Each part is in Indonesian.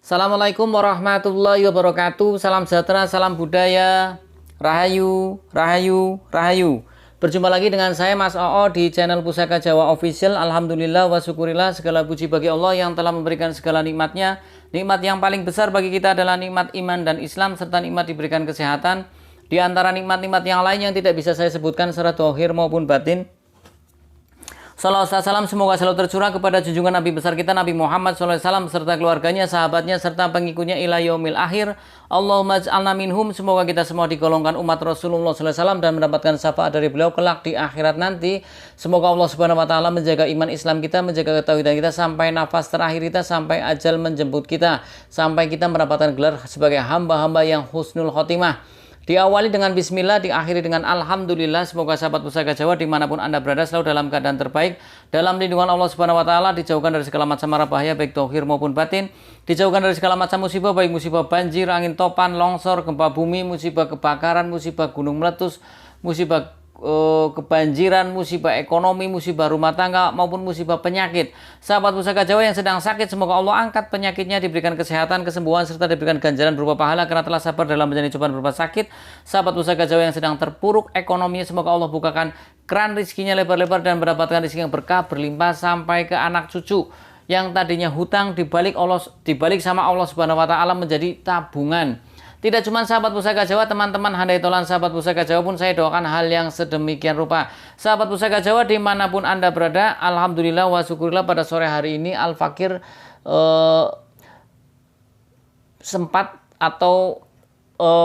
Assalamualaikum warahmatullahi wabarakatuh. Salam sejahtera, salam budaya. Rahayu, rahayu, rahayu. Berjumpa lagi dengan saya Mas Oo di channel Pusaka Jawa Official. Alhamdulillah wa syukurillah, segala puji bagi Allah yang telah memberikan segala nikmatnya. Nikmat yang paling besar bagi kita adalah nikmat iman dan Islam, serta nikmat diberikan kesehatan. Di antara nikmat-nikmat yang lain yang tidak bisa saya sebutkan secara dohir maupun batin. Salawat salam semoga selalu tercurah kepada junjungan Nabi besar kita Nabi Muhammad SAW serta keluarganya, sahabatnya, serta pengikutnya ila yaumil akhir. Allahumma ij'alna minhum, semoga kita semua digolongkan umat Rasulullah SAW dan mendapatkan syafaat dari beliau kelak di akhirat nanti. Semoga Allah Subhanahu wa taala menjaga iman Islam kita, menjaga ketauhidan kita sampai nafas terakhir kita, sampai ajal menjemput kita, sampai kita mendapatkan gelar sebagai hamba-hamba yang husnul khotimah. Diawali dengan bismillah, diakhiri dengan alhamdulillah. Semoga sahabat Pusaka Jawa dimanapun Anda berada selalu dalam keadaan terbaik, dalam lindungan Allah Subhanahu wa taala, dijauhkan dari segala macam mara bahaya baik dohir maupun batin, dijauhkan dari segala macam musibah baik musibah banjir, angin topan, longsor, gempa bumi, musibah kebakaran, musibah gunung meletus, musibah kebanjiran, musibah ekonomi, musibah rumah tangga maupun musibah penyakit. Sahabat Pusaka Jawa yang sedang sakit, semoga Allah angkat penyakitnya, diberikan kesehatan, kesembuhan, serta diberikan ganjaran berupa pahala karena telah sabar dalam menjalani cobaan berupa sakit. Sahabat Pusaka Jawa yang sedang terpuruk ekonominya, semoga Allah bukakan keran rezekinya lebar-lebar dan mendapatkan rezeki yang berkah berlimpah sampai ke anak cucu. Yang tadinya hutang dibalik sama Allah Subhanahu wa taala menjadi tabungan. Tidak cuma sahabat Pusaka Jawa, teman-teman handai tolan sahabat Pusaka Jawa pun saya doakan hal yang sedemikian rupa. Sahabat Pusaka Jawa dimanapun Anda berada, alhamdulillah wa syukurillah pada sore hari ini Al-Fakir sempat atau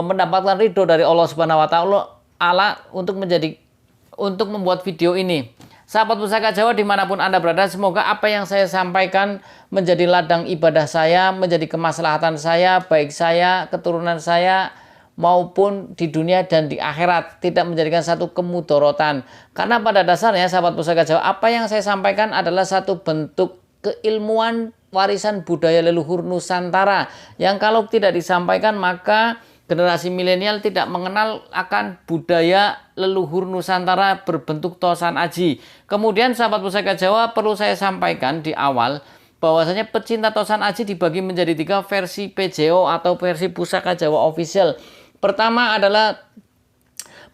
mendapatkan ridho dari Allah Subhanahu wa taala untuk membuat video ini. Sahabat Pusaka Jawa dimanapun Anda berada, semoga apa yang saya sampaikan menjadi ladang ibadah saya, menjadi kemaslahatan saya, baik saya, keturunan saya, maupun di dunia dan di akhirat, tidak menjadikan satu kemudorotan. Karena pada dasarnya sahabat Pusaka Jawa, apa yang saya sampaikan adalah satu bentuk keilmuan warisan budaya leluhur Nusantara, yang kalau tidak disampaikan maka generasi milenial tidak mengenal akan budaya leluhur Nusantara berbentuk tosan aji. Kemudian sahabat Pusaka Jawa, perlu saya sampaikan di awal bahwasanya pecinta tosan aji dibagi menjadi 3 versi PJO atau versi Pusaka Jawa Official. Pertama adalah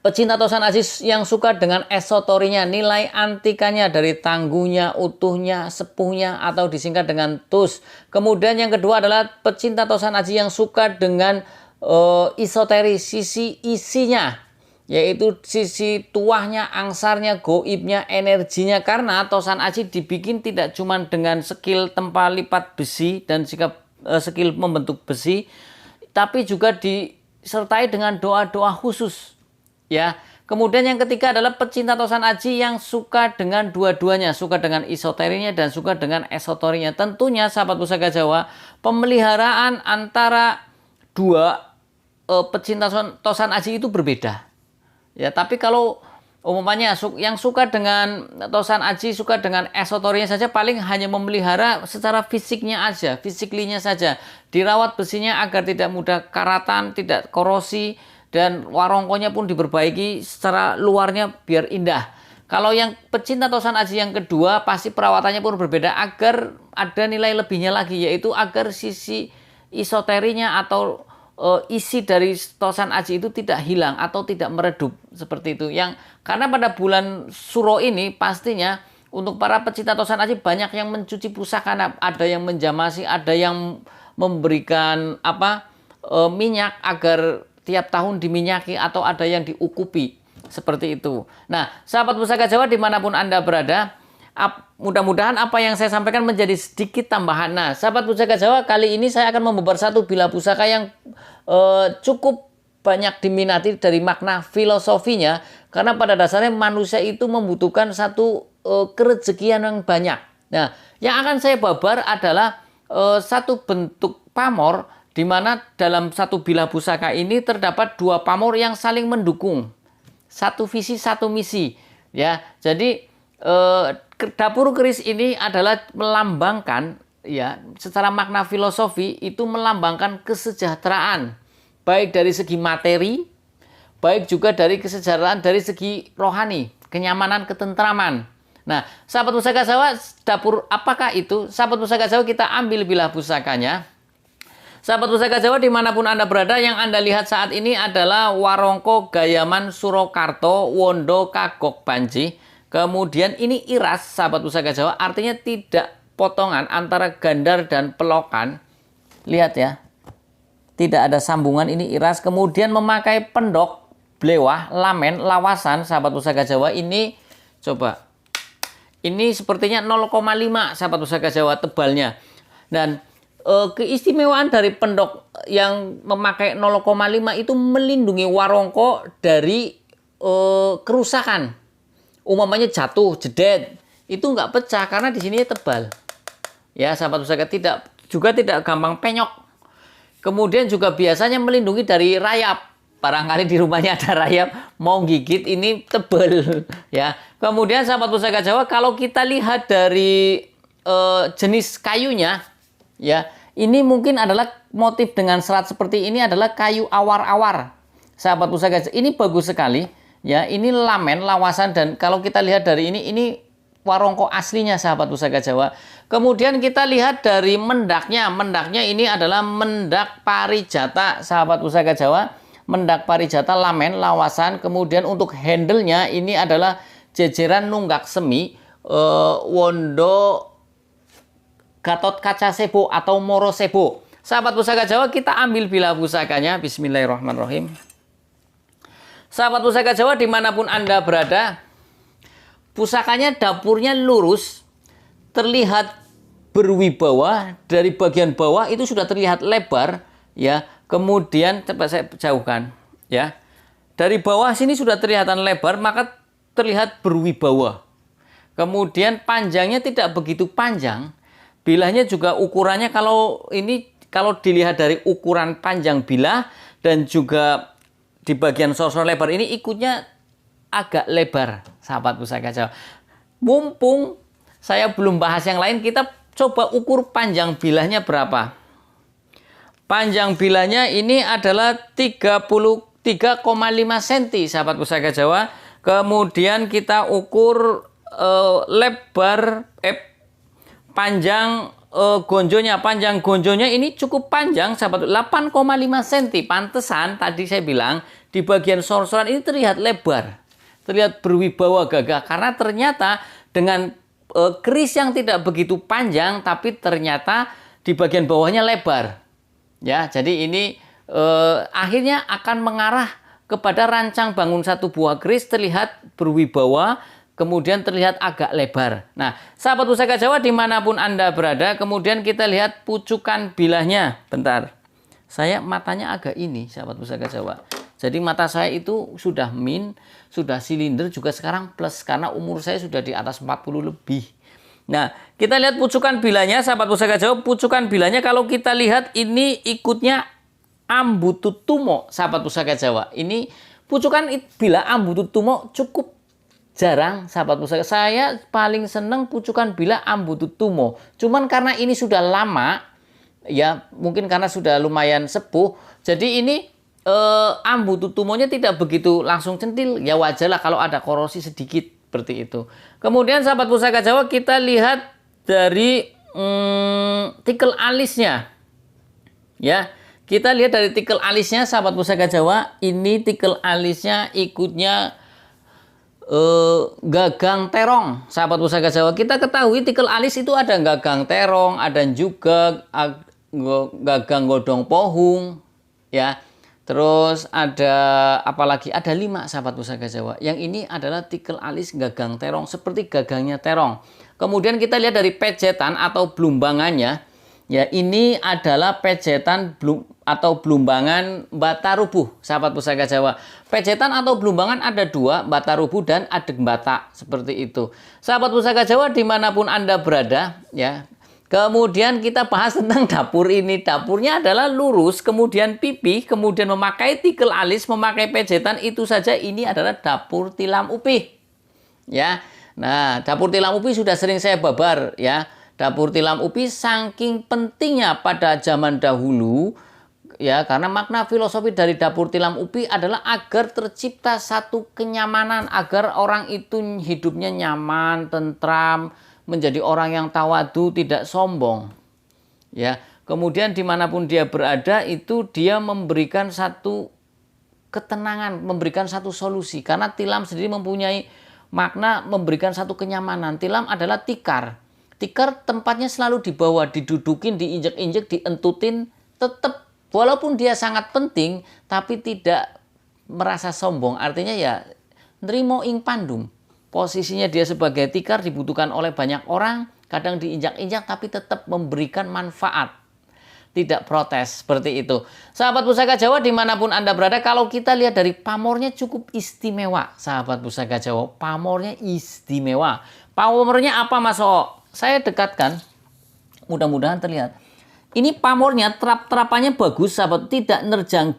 pecinta tosan aji yang suka dengan esotorinya, nilai antikanya dari tangguhnya, utuhnya, sepuhnya atau disingkat dengan TUS. Kemudian yang kedua adalah pecinta tosan aji yang suka dengan esoteris, sisi isinya, yaitu sisi tuahnya, angsarnya, goibnya, energinya. Karena tosan aji dibikin tidak cuma dengan skill tempa lipat besi dan skill membentuk besi, tapi juga disertai dengan doa-doa khusus, ya. Kemudian yang ketiga adalah pecinta tosan aji yang suka dengan dua-duanya, suka dengan esoterinya dan suka dengan esotorinya. Tentunya sahabat Pusaka Jawa, pemeliharaan antara dua pecinta tosan aji itu berbeda, ya. Tapi kalau umumnya yang suka dengan tosan aji, suka dengan esotorinya saja, paling hanya memelihara secara fisiknya aja, fisiklinya saja, dirawat besinya agar tidak mudah karatan, tidak korosi, dan warongkonya pun diperbaiki secara luarnya biar indah. Kalau yang pecinta tosan aji yang kedua, pasti perawatannya pun berbeda agar ada nilai lebihnya lagi, yaitu agar sisi esoterinya atau isi dari tosan aji itu tidak hilang atau tidak meredup seperti itu. Karena pada bulan Suro ini pastinya untuk para pecinta tosan aji banyak yang mencuci pusaka, ada yang menjamasi, ada yang memberikan minyak agar tiap tahun diminyaki, atau ada yang diukupi seperti itu. Nah, sahabat Pusaka Jawa dimanapun Anda berada, mudah-mudahan apa yang saya sampaikan menjadi sedikit tambahan. Nah, sahabat Pusaka Jawa, kali ini saya akan membabar satu bilah pusaka yang cukup banyak diminati dari makna filosofinya, karena pada dasarnya manusia itu membutuhkan satu kerezekian yang banyak. Nah, yang akan saya babar adalah satu bentuk pamor, di mana dalam satu bilah pusaka ini terdapat 2 pamor yang saling mendukung, satu visi satu misi, ya. Jadi dapur keris ini adalah melambangkan, ya, secara makna filosofi itu melambangkan kesejahteraan, baik dari segi materi, baik juga dari kesejahteraan dari segi rohani, kenyamanan, ketentraman. Nah, sahabat Pusaka Jawa, dapur apakah itu? Sahabat Pusaka Jawa, kita ambil bilah pusakanya. Sahabat Pusaka Jawa dimanapun Anda berada, yang Anda lihat saat ini adalah Warongko Gayaman Surakarta Wondo Kagok Banji. Kemudian ini iras, sahabat Pusaka Jawa, artinya tidak potongan antara gandar dan pelokan. Lihat ya, tidak ada sambungan, ini iras. Kemudian memakai pendok, blewah, lamen, lawasan, sahabat Pusaka Jawa. Ini coba, ini sepertinya 0,5 sahabat Pusaka Jawa tebalnya. Dan keistimewaan dari pendok yang memakai 0,5 itu melindungi warongko dari kerusakan. Umpamanya jatuh, jedet, itu nggak pecah karena di sini tebal. Ya, sahabat Pusaka, juga tidak gampang penyok. Kemudian juga biasanya melindungi dari rayap. Barangkali di rumahnya ada rayap, mau gigit ini tebal. Ya. Kemudian sahabat Pusaka Jawa, kalau kita lihat dari jenis kayunya, ya, ini mungkin adalah motif dengan serat seperti ini adalah kayu awar-awar. Sahabat Pusaka Jawa, ini bagus sekali. Ya, ini lamen, lawasan, dan kalau kita lihat dari ini warongko aslinya sahabat Pusaka Jawa. Kemudian kita lihat dari mendaknya. Mendaknya ini adalah mendak parijata sahabat Pusaka Jawa. Mendak parijata, lamen, lawasan. Kemudian untuk handle-nya ini adalah jejeran nunggak semi, wondo Gatot Kaca Sebo atau Moro Sebo. Sahabat Pusaka Jawa, kita ambil bilah pusakanya. Bismillahirrahmanirrahim. Sahabat Pusaka Jawa dimanapun Anda berada, pusakanya dapurnya lurus, terlihat berwibawa. Dari bagian bawah itu sudah terlihat lebar, ya. Kemudian coba saya jauhkan, ya. Dari bawah sini sudah terlihat lebar, maka terlihat berwibawa. Kemudian panjangnya tidak begitu panjang. Bilahnya juga ukurannya kalau dilihat dari ukuran panjang bilah dan juga di bagian sosor lebar ini ikutnya agak lebar, sahabat Pusaka Jawa. Mumpung saya belum bahas yang lain, kita coba ukur panjang bilahnya berapa. Panjang bilahnya ini adalah 33,5 cm, sahabat Pusaka Jawa. Kemudian kita ukur panjang gonjonya ini cukup panjang, sahabat, 8,5 cm. Pantesan tadi saya bilang di bagian sor-soran ini terlihat lebar, terlihat berwibawa gagah karena ternyata dengan keris yang tidak begitu panjang, tapi ternyata di bagian bawahnya lebar. Ya, jadi ini akhirnya akan mengarah kepada rancang bangun satu buah keris terlihat berwibawa, kemudian terlihat agak lebar. Nah, sahabat Pusaka Jawa dimanapun Anda berada, kemudian kita lihat pucukan bilahnya. Bentar, saya matanya agak ini, sahabat Pusaka Jawa. Jadi mata saya itu sudah min, sudah silinder, juga sekarang plus, karena umur saya sudah di atas 40 lebih. Nah, kita lihat pucukan bilahnya, sahabat Pusaka Jawa. Pucukan bilahnya kalau kita lihat ini ikutnya Ambututumo, sahabat Pusaka Jawa. Ini pucukan bilah Ambututumo cukup jarang, sahabat Pusaka. Saya paling seneng pucukan bilah Ambututumo. Cuman karena ini sudah lama, ya mungkin karena sudah lumayan sepuh, jadi ini Ambututumonya tidak begitu langsung centil. Ya wajar lah kalau ada korosi sedikit seperti itu. Kemudian sahabat Pusaka Jawa, kita lihat dari tikel alisnya. Ya, kita lihat dari tikel alisnya, sahabat Pusaka Jawa. Ini tikel alisnya ikutnya gagang terong, sahabat Pusaka Jawa. Kita ketahui tikel alis itu ada gagang terong, ada juga gagang godong pohung, ya. Terus ada apalagi, ada 5, sahabat Pusaka Jawa. Yang ini adalah tikel alis gagang terong, seperti gagangnya terong. Kemudian kita lihat dari pejetan atau blumbangannya, ya, ini adalah pejetan atau blumbangan Batarubuh, sahabat Pusaka Jawa. Pejetan atau blumbangan ada 2, Batarubuh dan Adeg Batak, seperti itu. Sahabat Pusaka Jawa dimanapun Anda berada, ya. Kemudian kita bahas tentang dapur ini. Dapurnya adalah lurus, kemudian pipih, kemudian memakai tikel alis, memakai pejetan. Itu saja ini adalah dapur tilam upih. Ya, nah dapur tilam upih sudah sering saya babar, ya. Dapur tilam upih saking pentingnya pada zaman dahulu, ya, karena makna filosofi dari dapur tilam upih adalah agar tercipta satu kenyamanan, agar orang itu hidupnya nyaman, tentram, menjadi orang yang tawadu, tidak sombong. Ya, Kemudian dimanapun dia berada itu dia memberikan satu ketenangan, memberikan satu solusi. Karena tilam sendiri mempunyai makna memberikan satu kenyamanan. Tilam adalah tikar. Tikar tempatnya selalu di bawah, didudukin, diinjek-injek, dientutin, tetap walaupun dia sangat penting, tapi tidak merasa sombong. Artinya ya, nrimo ing pandum. Posisinya dia sebagai tikar dibutuhkan oleh banyak orang, kadang diinjak-injak, tapi tetap memberikan manfaat. Tidak protes, seperti itu. Sahabat Pusaka Jawa dimanapun Anda berada, kalau kita lihat dari pamornya cukup istimewa. Sahabat Pusaka Jawa, pamornya istimewa. Pamornya apa Mas O? Saya dekatkan, mudah-mudahan terlihat. Ini pamornya, terap-terapannya bagus, sahabat. Tidak nerjang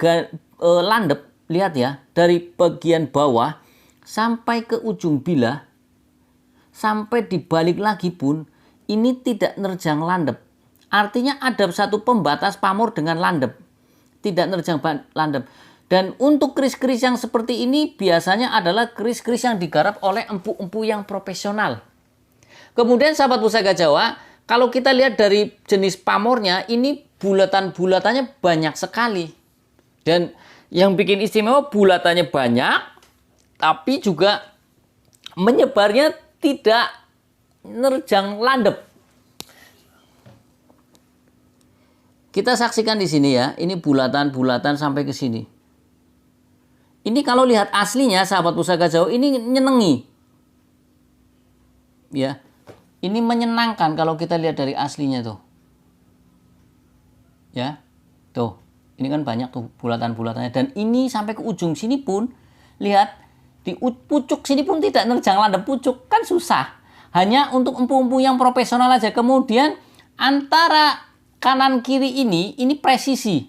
landep. Lihat ya, dari bagian bawah sampai ke ujung bilah, sampai dibalik lagi pun, ini tidak nerjang landep. Artinya ada satu pembatas pamor dengan landep. Tidak nerjang landep. Dan untuk keris-keris yang seperti ini biasanya adalah keris-keris yang digarap oleh empu-empu yang profesional. Kemudian sahabat Pusaka Jawa, kalau kita lihat dari jenis pamornya, ini bulatan-bulatannya banyak sekali. Dan yang bikin istimewa bulatannya banyak, tapi juga menyebarnya tidak nerjang landep. Kita saksikan di sini ya, ini bulatan-bulatan sampai ke sini. Ini kalau lihat aslinya sahabat Pusaka Jawa, ini nyenengi. Ya. Ini menyenangkan kalau kita lihat dari aslinya tuh. Ya. Tuh, ini kan banyak tuh bulatan-bulatannya, dan ini sampai ke ujung sini pun lihat di pucuk sini pun tidak nerjang landep pucuk, kan susah. Hanya untuk empu-empu yang profesional aja. Kemudian antara kanan kiri ini presisi.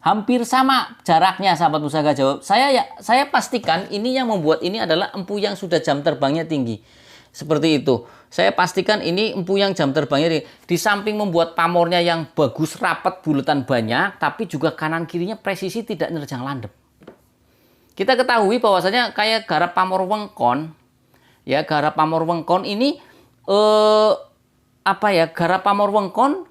Hampir sama jaraknya sahabat Pusaka Jawa. Saya pastikan ini yang membuat ini adalah empu yang sudah jam terbangnya tinggi. Seperti itu. Saya pastikan ini empu yang jam terbangnya tinggi. Di samping membuat pamornya yang bagus, rapat, bulatan banyak, tapi juga kanan kirinya presisi, tidak nerjang landep. Kita ketahui bahwasanya kayak garap pamor wengkon, ya garap pamor wengkon ini garap pamor wengkon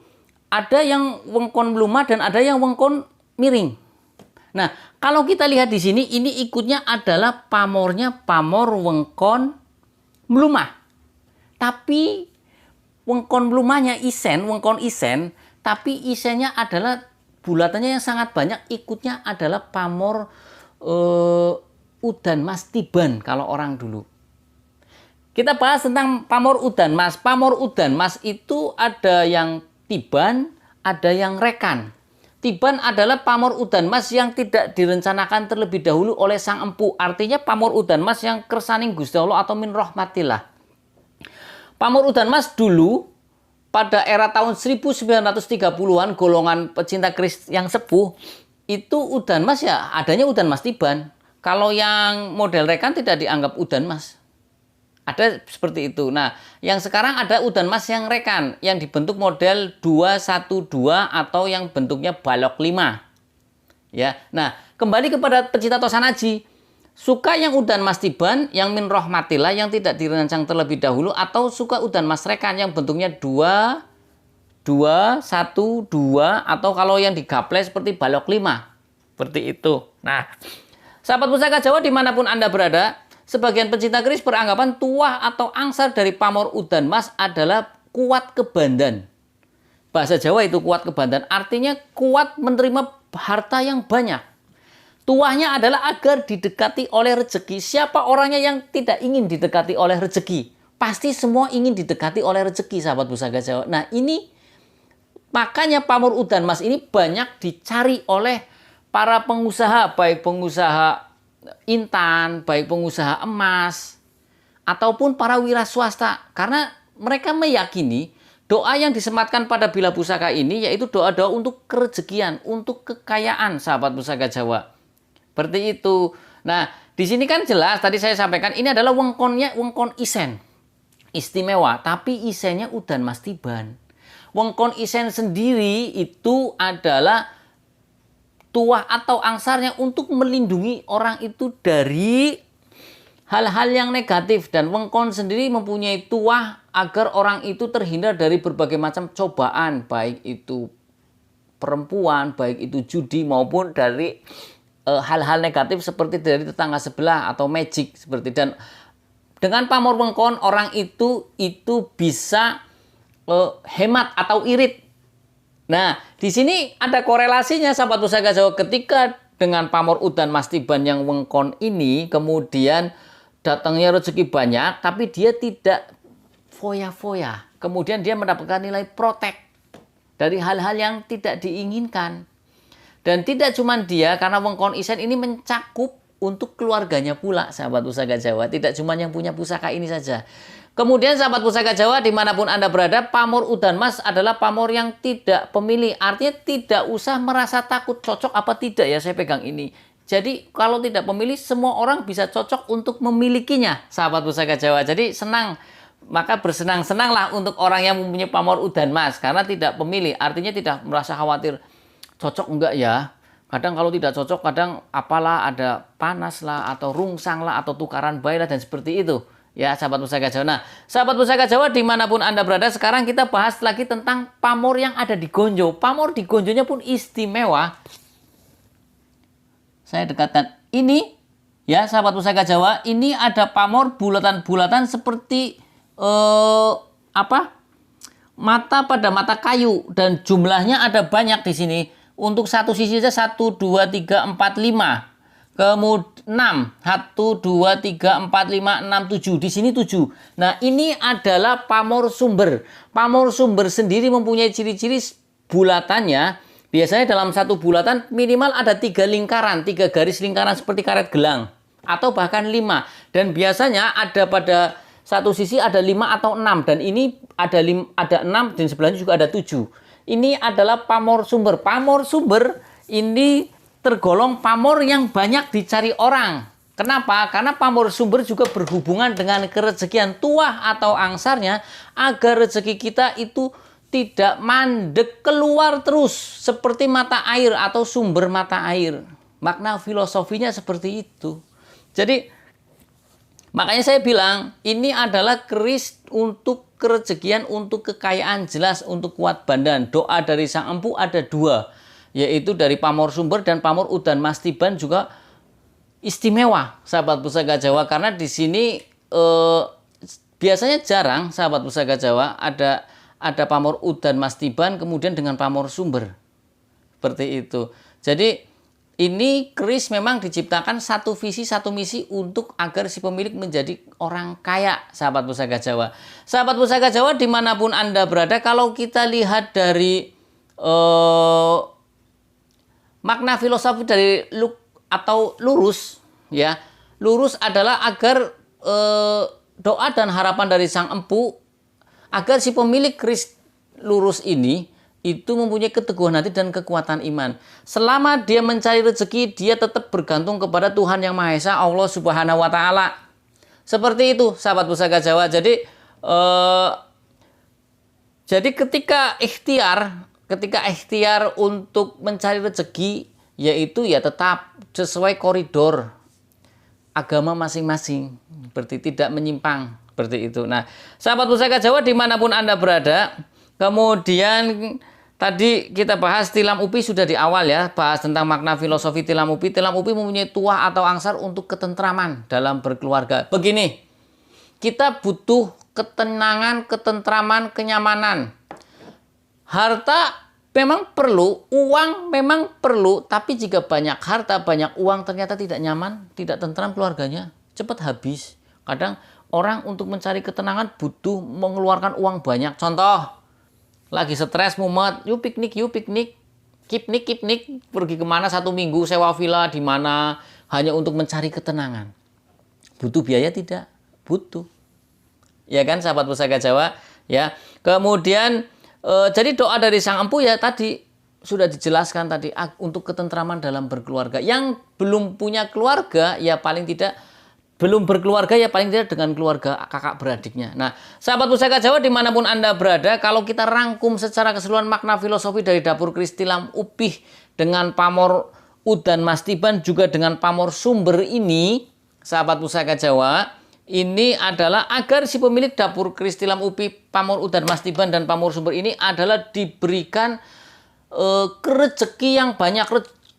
ada yang wengkon melumah dan ada yang wengkon miring. Nah, kalau kita lihat di sini, ini ikutnya adalah pamornya pamor wengkon melumah. Tapi wengkon melumahnya wengkon isen, tapi isennya adalah bulatannya yang sangat banyak, ikutnya adalah pamor udan mas tiban kalau orang dulu. Kita bahas tentang pamor udan mas. Pamor udan mas itu ada yang tiban, ada yang rekan. Tiban adalah pamor udan mas yang tidak direncanakan terlebih dahulu oleh sang empu. Artinya pamor udan mas yang kersaning Gusti Allah atau min rahmatillah. Pamor udan mas dulu pada era tahun 1930-an, golongan pecinta keris yang sepuh, itu udan mas ya adanya udan mas tiban. Kalau yang model rekan tidak dianggap udan mas. Ada seperti itu. Nah, yang sekarang ada udan mas yang rekan, yang dibentuk model 212 atau yang bentuknya balok 5. Ya. Nah, kembali kepada pecinta tosanaji. Suka yang udan mas tiban, yang min rahmatillah, yang tidak dirancang terlebih dahulu, atau suka udan mas rekan yang bentuknya 2, 1, 2, atau kalau yang digaple seperti balok 5. Seperti itu. Nah, sahabat Pusaka Jawa dimanapun Anda berada, sebagian pecinta keris beranggapan tuah atau angsar dari pamor udan mas adalah kuat kebandan. Bahasa Jawa itu kuat kebandan, artinya kuat menerima harta yang banyak. Tuahnya adalah agar didekati oleh rezeki. Siapa orangnya yang tidak ingin didekati oleh rezeki? Pasti semua ingin didekati oleh rezeki, sahabat Pusaka Jawa. Nah, ini makanya pamor udan mas ini banyak dicari oleh para pengusaha, baik pengusaha intan, baik pengusaha emas, ataupun para wira swasta. Karena mereka meyakini doa yang disematkan pada bila pusaka ini yaitu doa-doa untuk kerezekian, untuk kekayaan, sahabat Pusaka Jawa. Seperti itu. Nah, di sini kan jelas tadi saya sampaikan ini adalah wengkonnya wengkon isen. Istimewa, tapi isennya udan mas tiban. Wengkon isen sendiri itu adalah tuah atau angsarnya untuk melindungi orang itu dari hal-hal yang negatif, dan wengkon sendiri mempunyai tuah agar orang itu terhindar dari berbagai macam cobaan, baik itu perempuan, baik itu judi maupun dari hal-hal negatif seperti dari tetangga sebelah atau magic seperti. Dan dengan pamor wengkon orang itu bisa hemat atau irit. Nah, di sini ada korelasinya sahabat pusaka Jawa, ketika dengan pamor udan mas tiban yang wengkon ini kemudian datangnya rezeki banyak, tapi dia tidak foya-foya. Kemudian dia mendapatkan nilai protek dari hal-hal yang tidak diinginkan. Dan tidak cuma dia, karena wengkon isen ini mencakup untuk keluarganya pula, sahabat pusaka Jawa. Tidak cuma yang punya pusaka ini saja. Kemudian sahabat pusaka Jawa, dimanapun Anda berada, pamor udan mas adalah pamor yang tidak pemilih. Artinya tidak usah merasa takut cocok apa tidak ya saya pegang ini. Jadi kalau tidak pemilih, semua orang bisa cocok untuk memilikinya, sahabat pusaka Jawa. Jadi senang. Maka bersenang-senanglah untuk orang yang mempunyai pamor udan mas, karena tidak pemilih, artinya tidak merasa khawatir cocok enggak ya. Kadang kalau tidak cocok, kadang apalah ada panas lah atau rungsang lah atau tukaran bayi lah dan seperti itu ya sahabat pusaka Jawa. Nah sahabat pusaka Jawa dimanapun Anda berada, sekarang kita bahas lagi tentang pamor yang ada di gonjo. Pamor di gonjonya pun istimewa. Saya dekatkan ini ya sahabat pusaka Jawa, ini ada pamor bulatan-bulatan seperti mata pada mata kayu, dan jumlahnya ada banyak di sini. Untuk satu sisi saja 1 2 3 4 5. Kemudian 6 1 2 3 4 5 6 7. Di sini 7. Nah, ini adalah pamor sumber. Pamor sumber sendiri mempunyai ciri-ciri bulatannya. Biasanya dalam satu bulatan minimal ada 3 lingkaran, 3 garis lingkaran seperti karet gelang atau bahkan 5. Dan biasanya ada pada satu sisi ada 5 atau 6, dan ini ada 6 dan sebelahnya juga ada 7. Ini adalah pamor sumber. Pamor sumber ini tergolong pamor yang banyak dicari orang. Kenapa? Karena pamor sumber juga berhubungan dengan kerezekian tuah atau angsarnya, agar rezeki kita itu tidak mandek keluar terus seperti mata air atau sumber mata air. Makna filosofinya seperti itu. Jadi makanya saya bilang, ini adalah keris untuk kerezekian, untuk kekayaan, jelas untuk kuat badan. Doa dari Sang Empu ada 2, yaitu dari pamor sumber dan pamor udan mas tiban juga istimewa, sahabat pusaka Jawa. Karena di sini biasanya jarang, sahabat pusaka Jawa, ada pamor udan mas tiban kemudian dengan pamor sumber. Seperti itu. Jadi ini keris memang diciptakan satu visi satu misi untuk agar si pemilik menjadi orang kaya, sahabat pusaka Jawa. Sahabat pusaka Jawa dimanapun Anda berada, kalau kita lihat dari makna filosofi dari lurus, ya lurus adalah agar doa dan harapan dari Sang Empu agar si pemilik keris lurus ini itu mempunyai keteguhan hati dan kekuatan iman. Selama dia mencari rezeki, dia tetap bergantung kepada Tuhan Yang Maha Esa, Allah Subhanahu wa Ta'ala. Seperti itu, sahabat pusaka Jawa. Jadi ketika ikhtiar untuk mencari rezeki, yaitu ya tetap sesuai koridor agama masing-masing, berarti tidak menyimpang, seperti itu. Nah, sahabat pusaka Jawa dimanapun Anda berada, kemudian tadi kita bahas tilam upi sudah di awal ya, bahas tentang makna filosofi tilam upi. Tilam upi mempunyai tuah atau angsar untuk ketentraman dalam berkeluarga. Begini, kita butuh ketenangan, ketentraman, kenyamanan. Harta memang perlu, uang memang perlu, tapi jika banyak harta, banyak uang ternyata tidak nyaman, tidak tentram keluarganya, cepat habis. Kadang orang untuk mencari ketenangan butuh mengeluarkan uang banyak. Contoh, lagi stres, mumet, yuk piknik, kipnik, pergi kemana 1 minggu, sewa villa di mana, hanya untuk mencari ketenangan. Butuh biaya tidak? Butuh. Ya kan, sahabat pusaka Jawa? Ya. Kemudian, jadi doa dari Sang Empu ya tadi sudah dijelaskan tadi, untuk ketentraman dalam berkeluarga. Yang belum punya keluarga, ya paling tidak belum berkeluarga ya paling tidak dengan keluarga kakak beradiknya. Nah, sahabat pusaka Jawa dimanapun Anda berada, kalau kita rangkum secara keseluruhan makna filosofi dari dapur keris tilam upih dengan pamor udan mas tiban juga dengan pamor sumber ini, sahabat pusaka Jawa, ini adalah agar si pemilik dapur keris tilam upih, pamor udan mas tiban dan pamor sumber ini adalah diberikan rezeki yang banyak,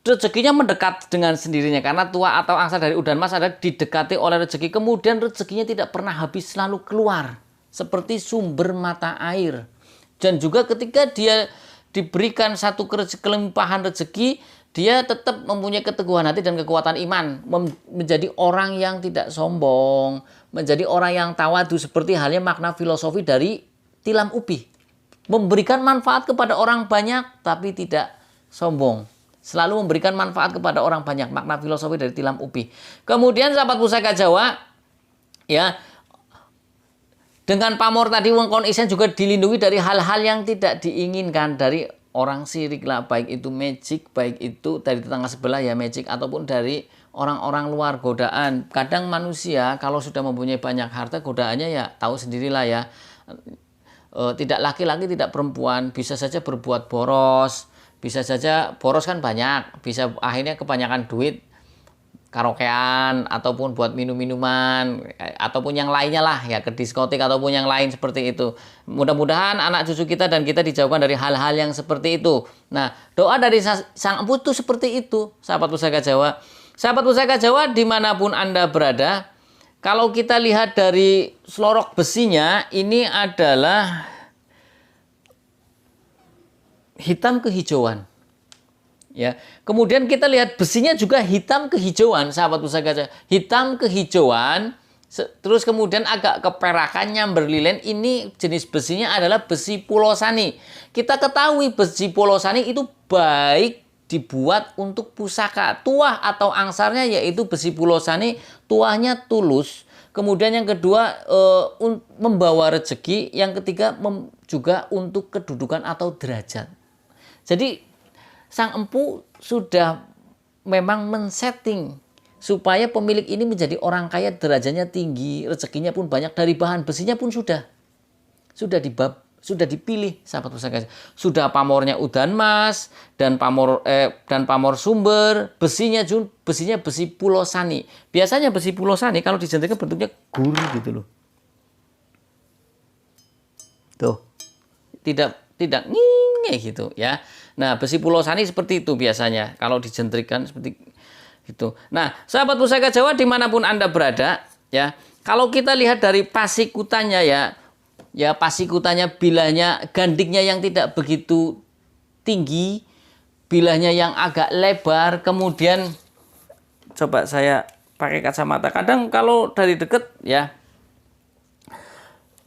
rezekinya mendekat dengan sendirinya karena tua atau angsa dari udan mas ada didekati oleh rezeki, kemudian rezekinya tidak pernah habis, selalu keluar seperti sumber mata air. Dan juga ketika dia diberikan satu kelimpahan rezeki, dia tetap mempunyai keteguhan hati dan kekuatan iman, menjadi orang yang tidak sombong, menjadi orang yang tawadu, seperti halnya makna filosofi dari tilam ubi. Memberikan manfaat kepada orang banyak tapi tidak sombong. Selalu memberikan manfaat kepada orang banyak, makna filosofi dari tilam ubi. Kemudian sahabat pusaka Jawa, ya, dengan pamor tadi wengkon isen juga dilindungi dari hal-hal yang tidak diinginkan dari orang sirik lah, baik itu magic, baik itu dari tetangga sebelah ya magic, ataupun dari orang-orang luar godaan. Kadang manusia kalau sudah mempunyai banyak harta, godaannya ya tahu sendirilah ya. Tidak laki-laki, tidak perempuan, bisa saja berbuat boros, bisa saja boros kan banyak, bisa akhirnya kebanyakan duit karaokean ataupun buat minum-minuman ataupun yang lainnya lah ya, ke diskotik ataupun yang lain seperti itu. Mudah-mudahan anak cucu kita dan kita dijauhkan dari hal-hal yang seperti itu. Nah, doa dari Sang Empu itu seperti itu, sahabat pusaka Jawa. Sahabat pusaka Jawa dimanapun Anda berada, kalau kita lihat dari selorok besinya, ini adalah hitam kehijauan. Ya, kemudian kita lihat besinya juga hitam kehijauan, sahabat pusaka Jawa. Hitam kehijauan, terus kemudian agak keperakan nyamber lilin. Ini jenis besinya adalah besi pulosani. Kita ketahui besi pulosani itu baik dibuat untuk pusaka. Tuah atau angsarnya yaitu besi pulosani, tuahnya tulus. Kemudian yang kedua membawa rezeki, yang ketiga juga untuk kedudukan atau derajat. Jadi Sang Empu sudah memang men-setting supaya pemilik ini menjadi orang kaya, derajatnya tinggi, rezekinya pun banyak, dari bahan besinya pun sudah dipilih, sahabat pusaka. Sudah pamornya udan mas dan pamor sumber, besinya besi pulosani. Biasanya besi pulosani kalau dijentikkan bentuknya gur gitu loh. Tuh. Tidak ngingeh gitu ya. Nah, besi pulosani seperti itu biasanya kalau dijentrikkan seperti itu. Nah, sahabat pusaka Jawa dimanapun Anda berada ya, kalau kita lihat dari pasikutannya ya pasikutannya, bilahnya, gandiknya yang tidak begitu tinggi, bilahnya yang agak lebar, kemudian coba saya pakai kacamata. Kadang kalau dari dekat ya,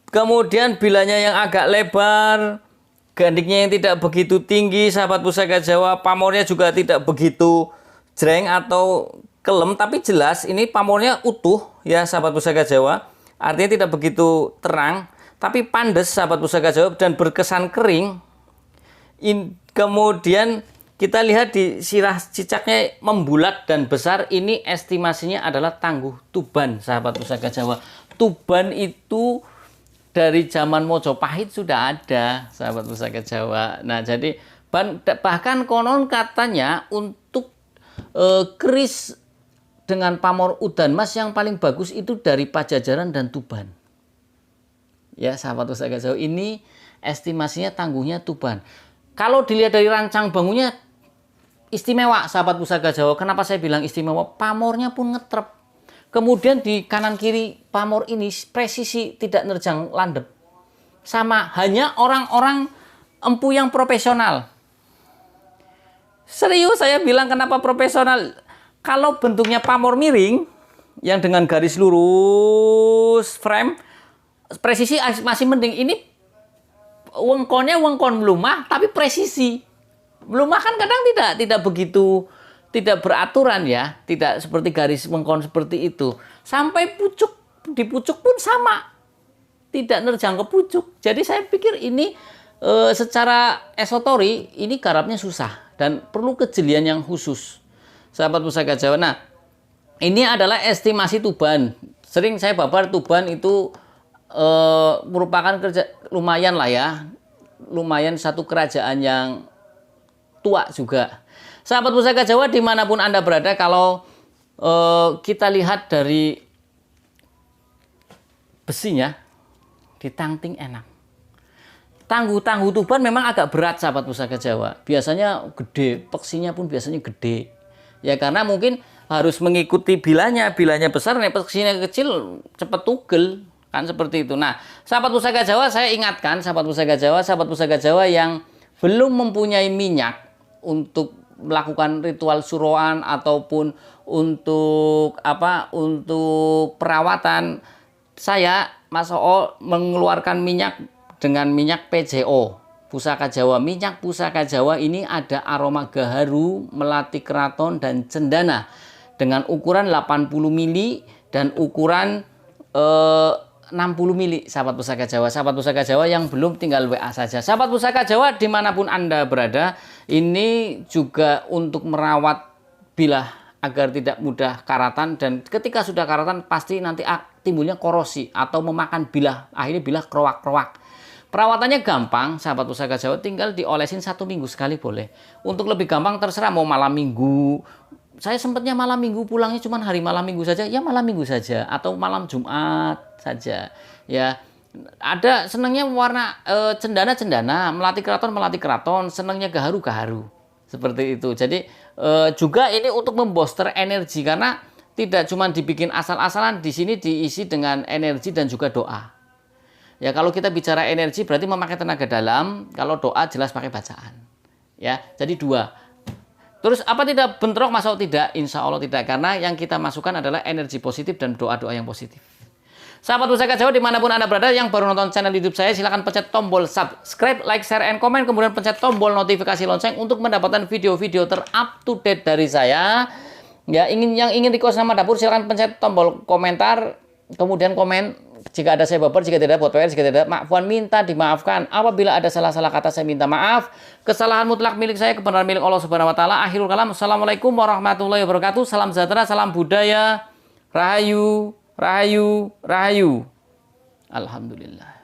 kemudian bilahnya yang agak lebar, gandiknya yang tidak begitu tinggi, sahabat pusaka Jawa, pamornya juga tidak begitu jreng atau kelem, tapi jelas ini pamornya utuh ya, sahabat pusaka Jawa. Artinya tidak begitu terang, tapi pandes, sahabat pusaka Jawa, dan berkesan kering. Kemudian kita lihat di sirah cicaknya membulat dan besar, ini estimasinya adalah tangguh tuban, sahabat pusaka Jawa. Tuban itu dari zaman Mojopahit sudah ada, sahabat pusaka Jawa. Nah, jadi bahkan konon katanya untuk keris dengan pamor udan mas yang paling bagus itu dari Pajajaran dan Tuban. Ya, sahabat pusaka Jawa, ini estimasinya tangguhnya Tuban. Kalau dilihat dari rancang bangunnya istimewa, sahabat pusaka Jawa. Kenapa saya bilang istimewa? Pamornya pun ngetrep. Kemudian di kanan kiri pamor ini presisi, tidak nerjang landep. Sama, hanya orang-orang empu yang profesional. Serius saya bilang, kenapa profesional? Kalau bentuknya pamor miring yang dengan garis lurus frame, presisi masih mending. Ini wengkonnya wengkon melumah tapi presisi. Melumah kan kadang tidak begitu, tidak beraturan ya, tidak seperti garis wengkon seperti itu. Sampai di pucuk pun sama, tidak nerjang ke pucuk. Jadi saya pikir ini secara esotori ini garapnya susah dan perlu kejelian yang khusus, sahabat pusaka Jawa. Nah, ini adalah estimasi Tuban. Sering saya babar Tuban itu merupakan lumayan lah ya, lumayan satu kerajaan yang tua juga. Sahabat pusaka Jawa dimanapun Anda berada, kalau kita lihat dari besinya, ditangting enak. tangguh tuban memang agak berat sahabat Pusaka Jawa. Biasanya gede, peksinya pun biasanya gede. Ya karena mungkin harus mengikuti bilanya besar, nih peksinya kecil cepet tugel. Kan seperti itu. Nah, sahabat Pusaka Jawa saya ingatkan, sahabat Pusaka Jawa yang belum mempunyai minyak untuk melakukan ritual suroan ataupun untuk untuk perawatan, saya Mas Oo mengeluarkan minyak dengan minyak PJO Pusaka Jawa. Minyak Pusaka Jawa ini ada aroma gaharu, melati keraton dan cendana dengan ukuran 80 mili dan ukuran 60 mili. Sahabat Pusaka Jawa yang belum tinggal WA saja. Sahabat Pusaka Jawa dimanapun Anda berada, ini juga untuk merawat bilah agar tidak mudah karatan, dan ketika sudah karatan pasti nanti timbulnya korosi atau memakan bilah, akhirnya bilah krowak-krowak. Perawatannya gampang sahabat Pusaka Jawa, tinggal diolesin 1 minggu sekali boleh. Untuk lebih gampang terserah mau malam minggu. Saya sempatnya malam minggu, pulangnya cuma hari malam minggu saja, ya malam minggu saja atau malam Jumat saja. Ya, ada senangnya warna cendana, melati keraton, senangnya gaharu. Seperti itu. Jadi juga ini untuk membooster energi, karena tidak cuma dibikin asal-asalan, di sini diisi dengan energi dan juga doa. Ya, kalau kita bicara energi berarti memakai tenaga dalam, kalau doa jelas pakai bacaan. Ya, jadi 2. Terus apa tidak bentrok? Masuk tidak? Insya Allah tidak, karena yang kita masukkan adalah energi positif dan doa-doa yang positif. Sahabat Pusaka Jawa dimanapun Anda berada, yang baru nonton channel YouTube saya, silahkan pencet tombol subscribe, like, share, and comment. Kemudian pencet tombol notifikasi lonceng untuk mendapatkan video-video ter-up-to-date dari saya. Ya, yang ingin request nama dapur, silahkan pencet tombol komentar. Kemudian komen jika ada saya baper, jika tidak buat PR, jika tidak maafkan, minta dimaafkan. Apabila ada salah-salah kata, saya minta maaf. Kesalahan mutlak milik saya, kebenaran milik Allah Subhanahu wa taala. Akhirul kalam. Assalamualaikum warahmatullahi wabarakatuh. Salam sejahtera, salam budaya. Rahayu. Alhamdulillah.